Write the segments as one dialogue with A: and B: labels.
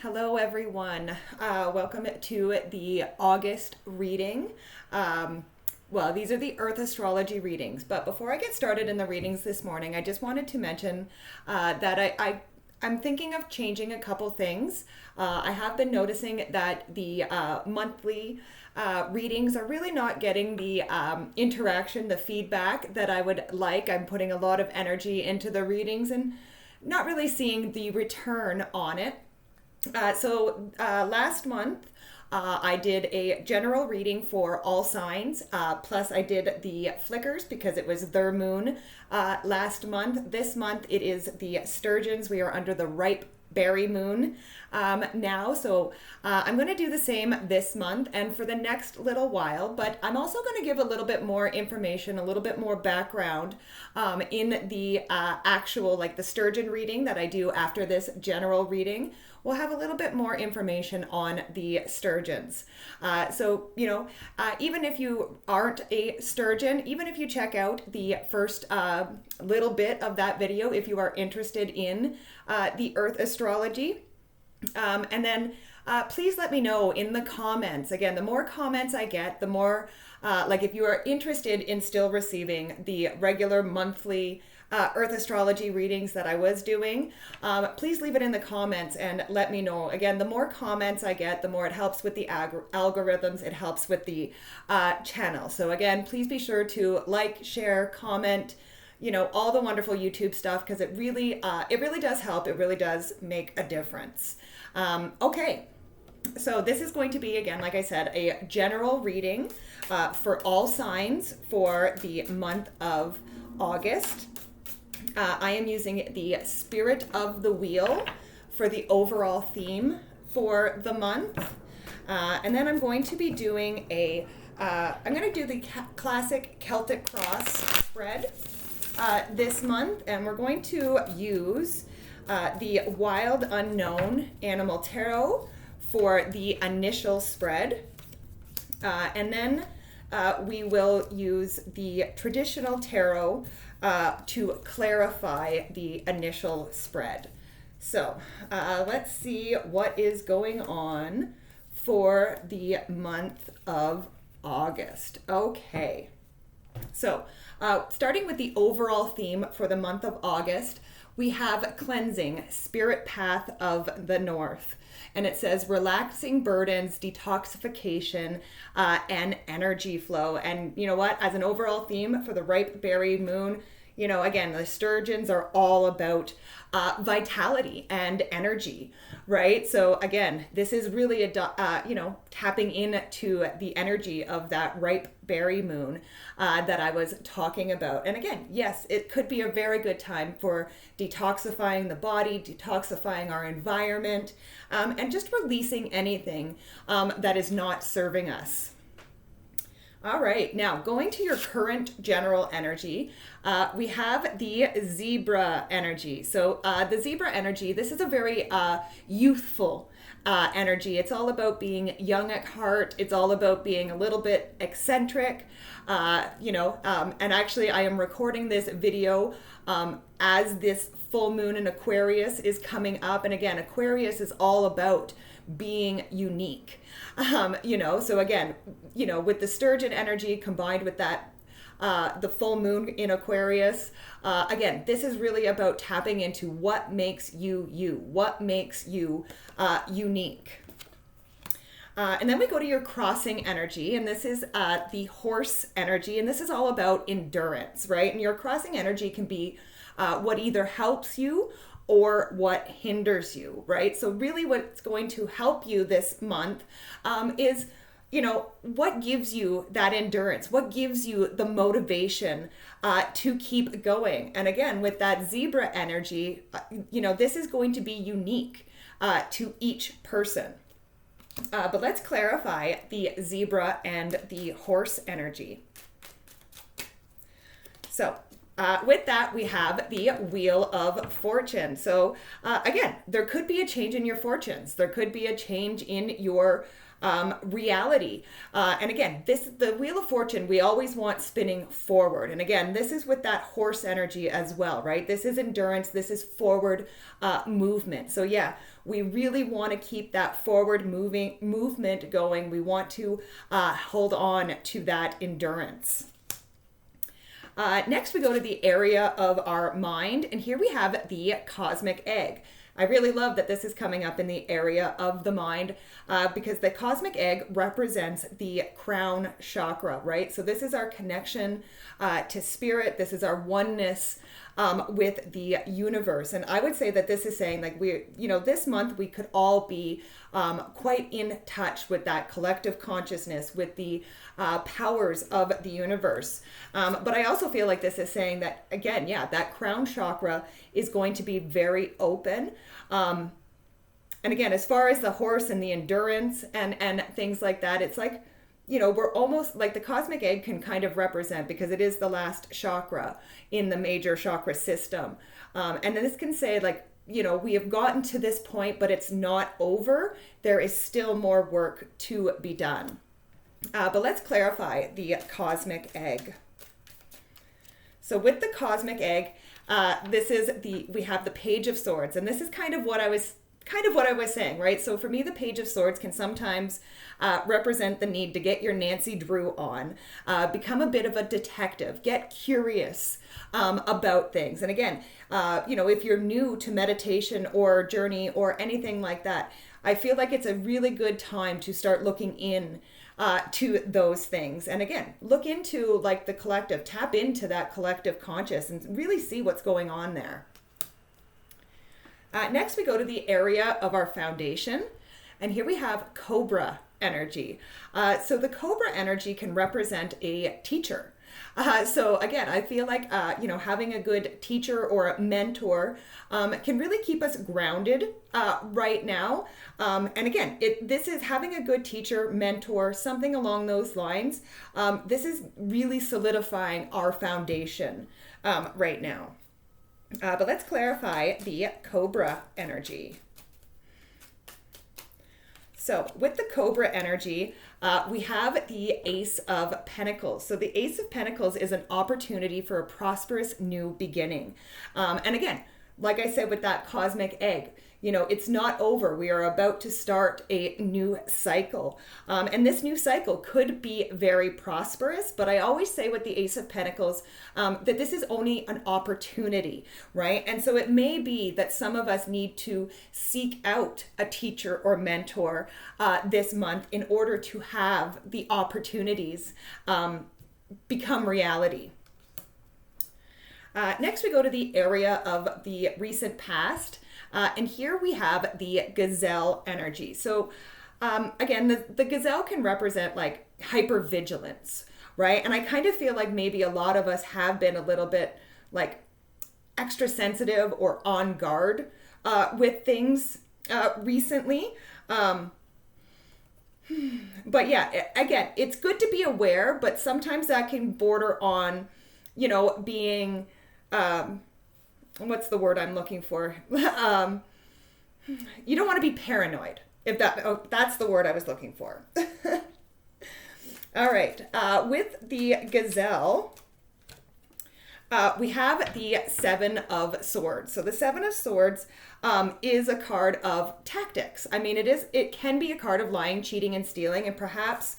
A: Hello, everyone. Welcome to the August reading. These are the Earth Astrology readings. But before I get started in the readings this morning, I just wanted to mention that I'm thinking of changing a couple things. I have been noticing that the monthly readings are really not getting the interaction, the feedback that I would like. I'm putting a lot of energy into the readings and not really seeing the return on it. Last month, I did a general reading for all signs, plus I did the flickers because it was their moon last month. This month it is the sturgeons. We are under the ripe berry moon now. So I'm going to do the same this month and for the next little while, but I'm also going to give a little bit more information, a little bit more background in the actual, like the sturgeon reading that I do after this general reading. We'll have a little bit more information on the sturgeons. Even if you aren't a sturgeon, even if you check out the first little bit of that video, if you are interested in the Earth Astrology, and then please let me know in the comments. Again, the more comments I get, the more, if you are interested in still receiving the regular monthly Earth Astrology readings that I was doing, please leave it in the comments and let me know. Again, the more comments I get, the more it helps with the algorithms, it helps with the channel. So again, please be sure to like, share, comment, all the wonderful YouTube stuff, because it really does help. It really does make a difference. Okay. So this is going to be, again, like I said, a general reading for all signs for the month of August. I am using the Spirit of the Wheel for the overall theme for the month. And then I'm going to be doing I'm going to do the classic Celtic Cross spread this month. And we're going to use the Wild Unknown Animal Tarot for the initial spread. And then we will use the traditional tarot to clarify the initial spread. So let's see what is going on for the month of August. Okay. So starting with the overall theme for the month of August, we have cleansing, spirit path of the north. And it says relaxing burdens, detoxification, and energy flow. And you know what? As an overall theme for the ripe berry moon, again, the sturgeons are all about vitality and energy, right? So again, this is really tapping into the energy of that ripe berry moon that I was talking about. And again, yes, it could be a very good time for detoxifying the body, detoxifying our environment, and just releasing anything that is not serving us. All right, now going to your current general energy, we have the zebra energy. So the zebra energy, this is a very youthful energy. It's all about being young at heart. It's all about being a little bit eccentric, and actually I am recording this video as this full moon in Aquarius is coming up. And again, Aquarius is all about being unique. So again, with the sturgeon energy combined with that, the full moon in Aquarius, again, this is really about tapping into what makes you you, what makes you unique. And then we go to your crossing energy, and this is the horse energy, and this is all about endurance, right? And your crossing energy can be what either helps you or what hinders you, right? So really what's going to help you this month is, what gives you that endurance? What gives you the motivation to keep going? And again, with that zebra energy, this is going to be unique to each person. But let's clarify the zebra and the horse energy. So With that, we have the Wheel of Fortune. So again, there could be a change in your fortunes. There could be a change in your reality. And again, the Wheel of Fortune, we always want spinning forward. And again, this is with that horse energy as well, right? This is endurance. This is forward movement. So yeah, we really want to keep that forward movement going. We want to hold on to that endurance. Next, we go to the area of our mind, and here we have the cosmic egg. I really love that this is coming up in the area of the mind because the cosmic egg represents the crown chakra, right? So this is our connection to spirit. This is our oneness with the universe. And I would say that this is saying like this month we could all be quite in touch with that collective consciousness, with the powers of the universe. But I also feel like this is saying that, again, yeah, that crown chakra is going to be very open. And again, as far as the horse and the endurance and things like that, it's like, we're almost like the cosmic egg can kind of represent, because it is the last chakra in the major chakra system. And then this can say like, we have gotten to this point, but it's not over. There is still more work to be done. But let's clarify the cosmic egg. So with the cosmic egg, we have the Page of Swords, and this is kind of what I was saying, right? So for me, the Page of Swords can sometimes represent the need to get your Nancy Drew on, become a bit of a detective, get curious about things. And again, if you're new to meditation or journey or anything like that, I feel like it's a really good time to start looking in to those things. And again, look into like the collective, tap into that collective conscious and really see what's going on there. Next, we go to the area of our foundation, and here we have Cobra energy. So the Cobra energy can represent a teacher. So again, I feel like, having a good teacher or a mentor can really keep us grounded right now. And again, this is having a good teacher, mentor, something along those lines. This is really solidifying our foundation right now. But let's clarify the Cobra energy. So with the Cobra energy, we have the Ace of Pentacles. So the Ace of Pentacles is an opportunity for a prosperous new beginning. And again, like I said with that cosmic egg, it's not over. We are about to start a new cycle. And this new cycle could be very prosperous, but I always say with the Ace of Pentacles that this is only an opportunity, right? And so it may be that some of us need to seek out a teacher or mentor this month in order to have the opportunities become reality. Next, we go to the area of the recent past. And here we have the gazelle energy. So again, the gazelle can represent like hypervigilance, right? And I kind of feel like maybe a lot of us have been a little bit like extra sensitive or on guard with things recently. But yeah, again, it's good to be aware, but sometimes that can border on, being... what's the word I'm looking for? You don't want to be paranoid. That's the word I was looking for. All right. With the gazelle, we have the Seven of Swords. So the Seven of Swords is a card of tactics. I mean, it can be a card of lying, cheating, and stealing, and perhaps,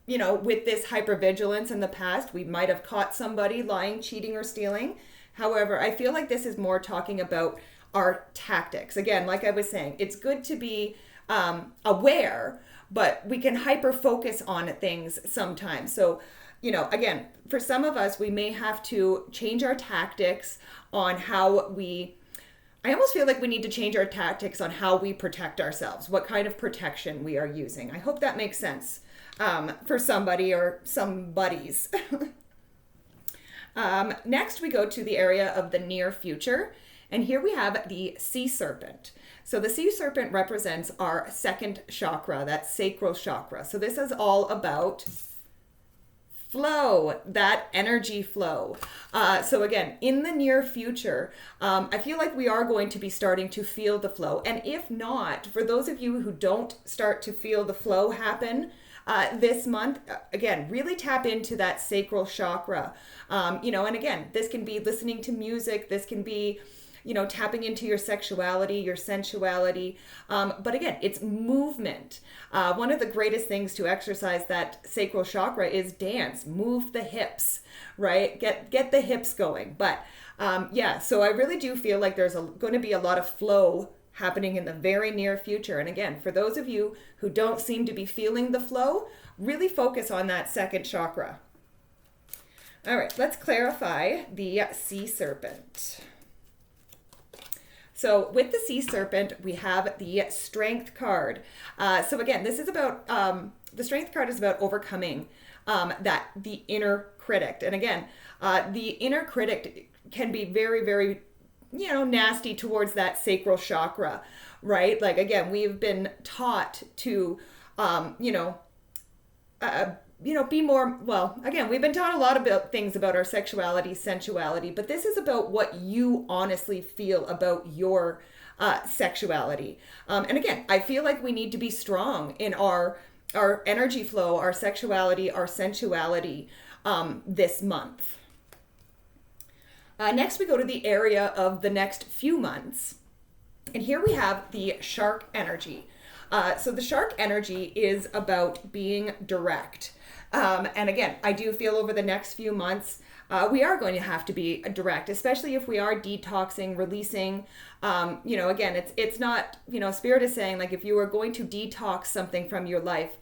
A: with this hypervigilance in the past, we might have caught somebody lying, cheating, or stealing. However, I feel like this is more talking about our tactics. Again, like I was saying, it's good to be aware, but we can hyper focus on things sometimes. So, again, for some of us, we may have to change our tactics on how I almost feel like we need to change our tactics on how we protect ourselves, what kind of protection we are using. I hope that makes sense for somebody or some buddies. Next, we go to the area of the near future, and here we have the sea serpent. So the sea serpent represents our second chakra, that sacral chakra. So this is all about flow, that energy flow. So again, in the near future, I feel like we are going to be starting to feel the flow. And if not, for those of you who don't start to feel the flow happen this month, again, really tap into that sacral chakra. And again, this can be listening to music. This can be tapping into your sexuality, your sensuality. But again, it's movement. One of the greatest things to exercise that sacral chakra is dance, move the hips, right? Get the hips going. But so I really do feel like there's going to be a lot of flow happening in the very near future. And again, for those of you who don't seem to be feeling the flow, really focus on that second chakra. All right, let's clarify the sea serpent. So with the sea serpent, we have the strength card. So again, this is about, the strength card is about overcoming the inner critic. And again, the inner critic can be very, very, nasty towards that sacral chakra, right? Like, again, we've been taught to, be more, again, we've been taught a lot about things about our sexuality, sensuality, but this is about what you honestly feel about your sexuality. And again, I feel like we need to be strong in our energy flow, our sexuality, our sensuality this month. Next, we go to the area of the next few months. And here we have the shark energy. So the shark energy is about being direct. And again, I do feel over the next few months, we are going to have to be direct, especially if we are detoxing, releasing. Again, it's not, Spirit is saying, like, if you are going to detox something from your life,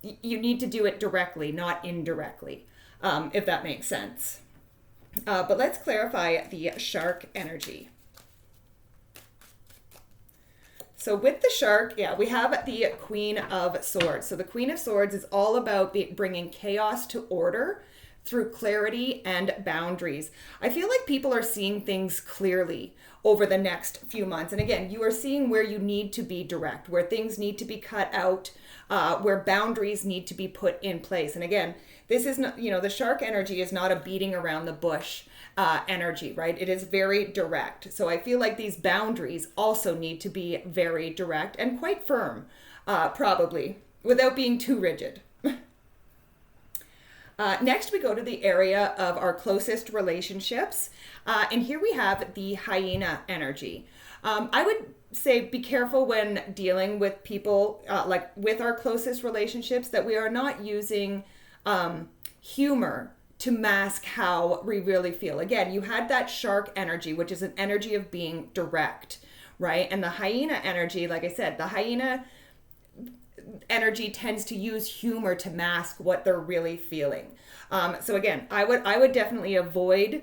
A: you need to do it directly, not indirectly, if that makes sense. But let's clarify the shark energy. So with the shark, we have the Queen of Swords. So the Queen of Swords is all about bringing chaos to order through clarity and boundaries. I feel like people are seeing things clearly over the next few months. And again, you are seeing where you need to be direct, where things need to be cut out, where boundaries need to be put in place. And again, this is not, the shark energy is not a beating around the bush energy, right? It is very direct. So I feel like these boundaries also need to be very direct and quite firm, probably, without being too rigid. Next, we go to the area of our closest relationships. And here we have the hyena energy. I would say be careful when dealing with people, like with our closest relationships, that we are not using humor to mask how we really feel. Again, you had that shark energy, which is an energy of being direct, right? And the hyena energy, like I said, the hyena energy tends to use humor to mask what they're really feeling. So again, I would definitely avoid,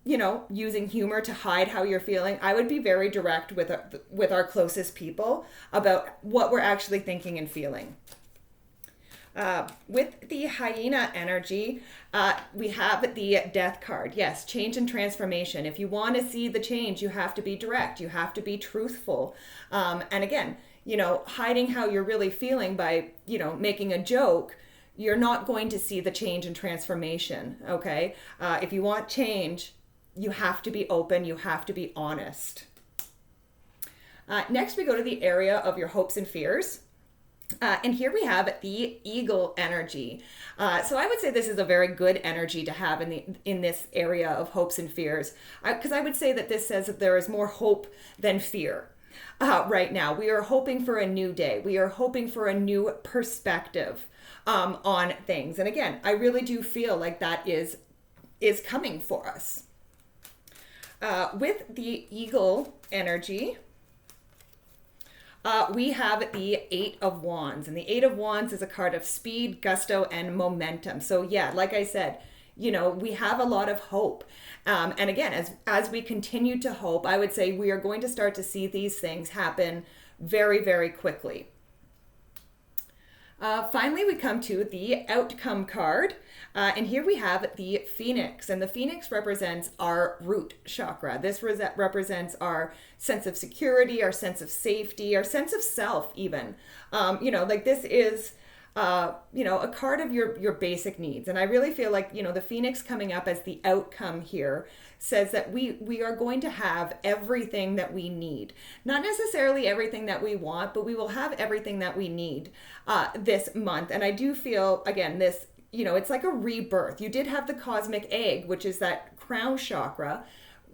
A: using humor to hide how you're feeling. I would be very direct with our closest people about what we're actually thinking and feeling. With the hyena energy, we have the death card. Yes, change and transformation. If you want to see the change, you have to be direct. You have to be truthful. And again, hiding how you're really feeling by, making a joke, you're not going to see the change and transformation, okay? If you want change, you have to be open. You have to be honest. Next, we go to the area of your hopes and fears. And here we have the eagle energy. So I would say this is a very good energy to have in this area of hopes and fears, because I would say that this says that there is more hope than fear right now. We are hoping for a new day. We are hoping for a new perspective on things. And again, I really do feel like that is coming for us. With the eagle energy, we have the Eight of Wands, and the Eight of Wands is a card of speed, gusto, and momentum. So yeah, like I said, we have a lot of hope. And again, as we continue to hope, I would say we are going to start to see these things happen very, very quickly. Finally, we come to the outcome card. And here we have the Phoenix, and the Phoenix represents our root chakra. This represents our sense of security, our sense of safety, our sense of self even. This is a card of your basic needs. And I really feel like, the Phoenix coming up as the outcome here says that we are going to have everything that we need. Not necessarily everything that we want, but we will have everything that we need this month. And I do feel, again, this, it's like a rebirth. You did have the cosmic egg, which is that crown chakra,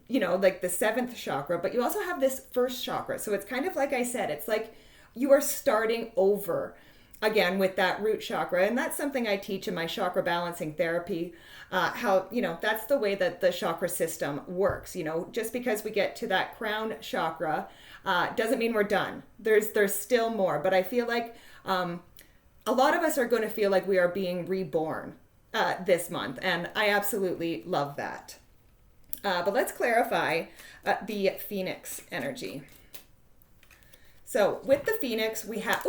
A: like the seventh chakra, but you also have this first chakra. So it's kind of like I said, it's like you are starting over again with that root chakra. And that's something I teach in my chakra balancing therapy, how, that's the way that the chakra system works. Just because we get to that crown chakra doesn't mean we're done. There's still more, but I feel like a lot of us are going to feel like we are being reborn this month. And I absolutely love that. But let's clarify the Phoenix energy. So with the Phoenix, we have,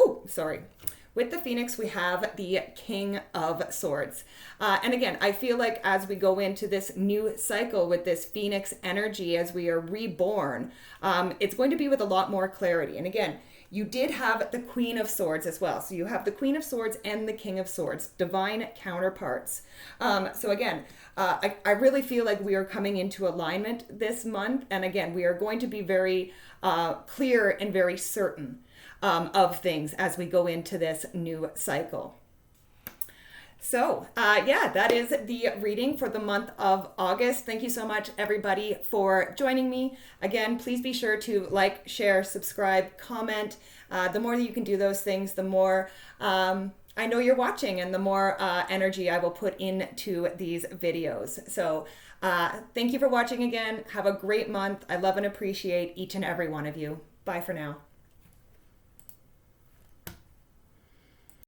A: with the Phoenix, we have the King of Swords. And again, I feel like as we go into this new cycle with this Phoenix energy, as we are reborn, it's going to be with a lot more clarity. And again, you did have the Queen of Swords as well. So you have the Queen of Swords and the King of Swords, divine counterparts. So again, I really feel like we are coming into alignment this month. And again, we are going to be very clear and very certain of things as we go into this new cycle. So that is the reading for the month of August. Thank you so much, everybody, for joining me. Again, please be sure to like, share, subscribe, comment. The more that you can do those things, the more I know you're watching and the more energy I will put into these videos. So thank you for watching again. Have a great month. I love and appreciate each and every one of you. Bye for now.